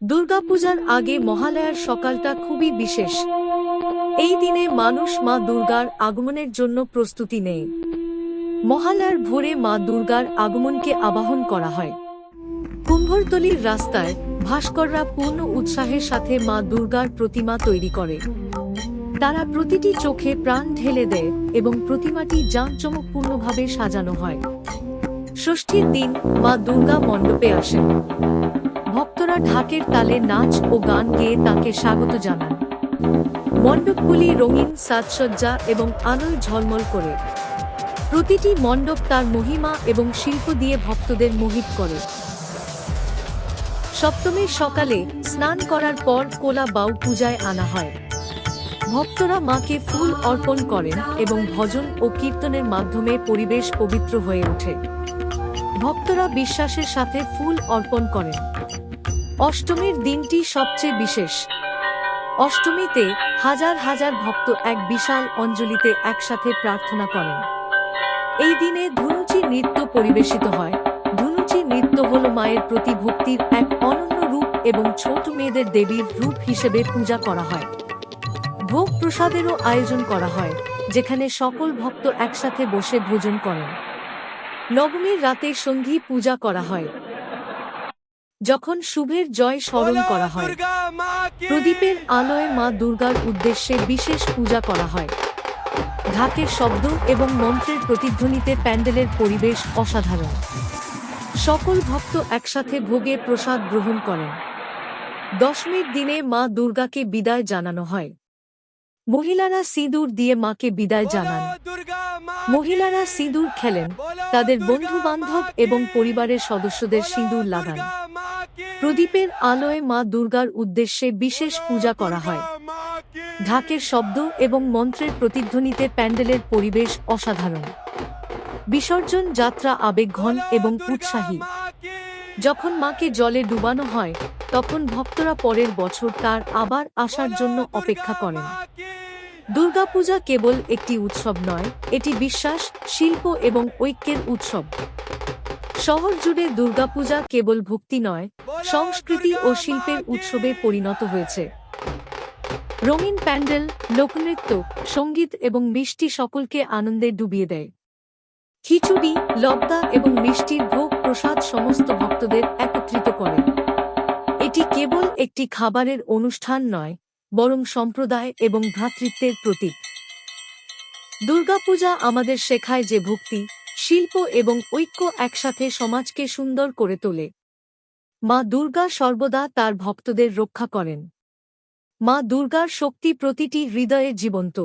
দুর্গাপূজার আগে মহালয়ার সকালটা খুবই বিশেষ। এই দিনে মানুষ মা দুর্গার আগমনের জন্য প্রস্তুতি নেয়। মহালয়ার ভোরে মা দুর্গার আগমনকে আবাহন করা হয়। কুম্ভরতলির রাস্তায় ভাস্কররা পূর্ণ উৎসাহের সাথে মা দুর্গার প্রতিমা তৈরি করে। তারা প্রতিটি চোখে প্রাণ ঢেলে দেয় এবং প্রতিমাটি জাঁকজমকপূর্ণভাবে সাজানো হয়। ষষ্ঠীর দিন মা দুর্গা মণ্ডপে আসেন। ভক্তরা ঢাকের তালে নাচ ও গান গেয়ে তাকে স্বাগত জানান। মণ্ডপগুলি রঙিন সাজসজ্জা এবং আলোয় ঝলমল করে। প্রতিটি মণ্ডপ তার মহিমা এবং শিল্প দিয়ে ভক্তদের মোহিত করে। সপ্তমীর সকালে স্নান করার পর কোলা বাউ পূজায় আনা হয়। ভক্তরা মাকে ফুল অর্পণ করেন এবং ভজন ও কীর্তনের মাধ্যমে পরিবেশ পবিত্র হয়ে ওঠে। ভক্তরা বিশ্বাসের সাথে ফুল অর্পণ করেন। অষ্টমীর দিনটি সবচেয়ে বিশেষ। অষ্টমীতে হাজার হাজার ভক্ত এক বিশাল অঞ্জলিতে একসাথে প্রার্থনা করেন। এই দিনে ধুনুচি নৃত্য পরিবেশিত হয়। ধুনুচি নৃত্য হল মায়ের প্রতি ভক্তির এক অনন্য রূপ এবং ছোট মেয়েদের দেবীর রূপ হিসেবে পূজা করা হয়। ভোগ প্রসাদেরও আয়োজন করা হয়, যেখানে সকল ভক্ত একসাথে বসে ভোজন করেন। নবমীর রাতে সন্ধ্যি পূজা করা হয়, যখন শুভের জয় স্মরণ করা হয়। প্রদীপের আলোয় মা দুর্গার উদ্দেশ্যে বিশেষ পূজা করা হয়। ঢাকের শব্দ এবং মন্ত্রের প্রতিধ্বনিতে প্যান্ডেলের পরিবেশ অসাধারণ। সকল ভক্ত একসাথে ভোগের প্রসাদ গ্রহণ করেন। দশমীর দিনে মা দুর্গাকে বিদায় জানানো হয়। মহিলারা সিঁদুর দিয়ে মাকে বিদায় জানান। মহিলারা সিঁদুর খেলেন, তাদের বন্ধু বান্ধব এবং পরিবারের সদস্যদের সিঁদুর লাগান। প্রদীপের আলোয় মা দুর্গার উদ্দেশ্যে বিশেষ পূজা করা হয়। ঢাকের শব্দ এবং মন্ত্রের প্রতিধ্বনিতে প্যান্ডেলের পরিবেশ অসাধারণ। বিসর্জন যাত্রা আবেগঘন এবং উৎসাহী। যখন মাকে জলে ডুবানো হয়, তখন ভক্তরা পরের বছর তার আবার আসার জন্য অপেক্ষা করেন। দুর্গাপূজা কেবল একটি উৎসব নয়, এটি বিশ্বাস, শিল্প এবং ঐক্যের উৎসব। শহর জুড়ে দুর্গাপূজা কেবল ভক্তি নয়, সংস্কৃতি ও শিল্পের উৎসবে পরিণত হয়েছে। রঙিন প্যান্ডেল, লোকনৃত্য, সঙ্গীত এবং মিষ্টি সকলকে আনন্দে ডুবিয়ে দেয়। খিচুড়ি, লবদা এবং মিষ্টির ভোগ প্রসাদ সমস্ত ভক্তদের একত্রিত করে। এটি কেবল একটি খাবারের অনুষ্ঠান নয়, বরং সম্প্রদায় এবং ভ্রাতৃত্বের প্রতীক। দুর্গাপূজা আমাদের শেখায় যে ভক্তি, শিল্প এবং ঐক্য একসাথে সমাজকে সুন্দর করে তোলে। মা দুর্গা সর্বদা তার ভক্তদের রক্ষা করেন। মা দুর্গার শক্তি প্রতিটি হৃদয়ে জীবন্ত।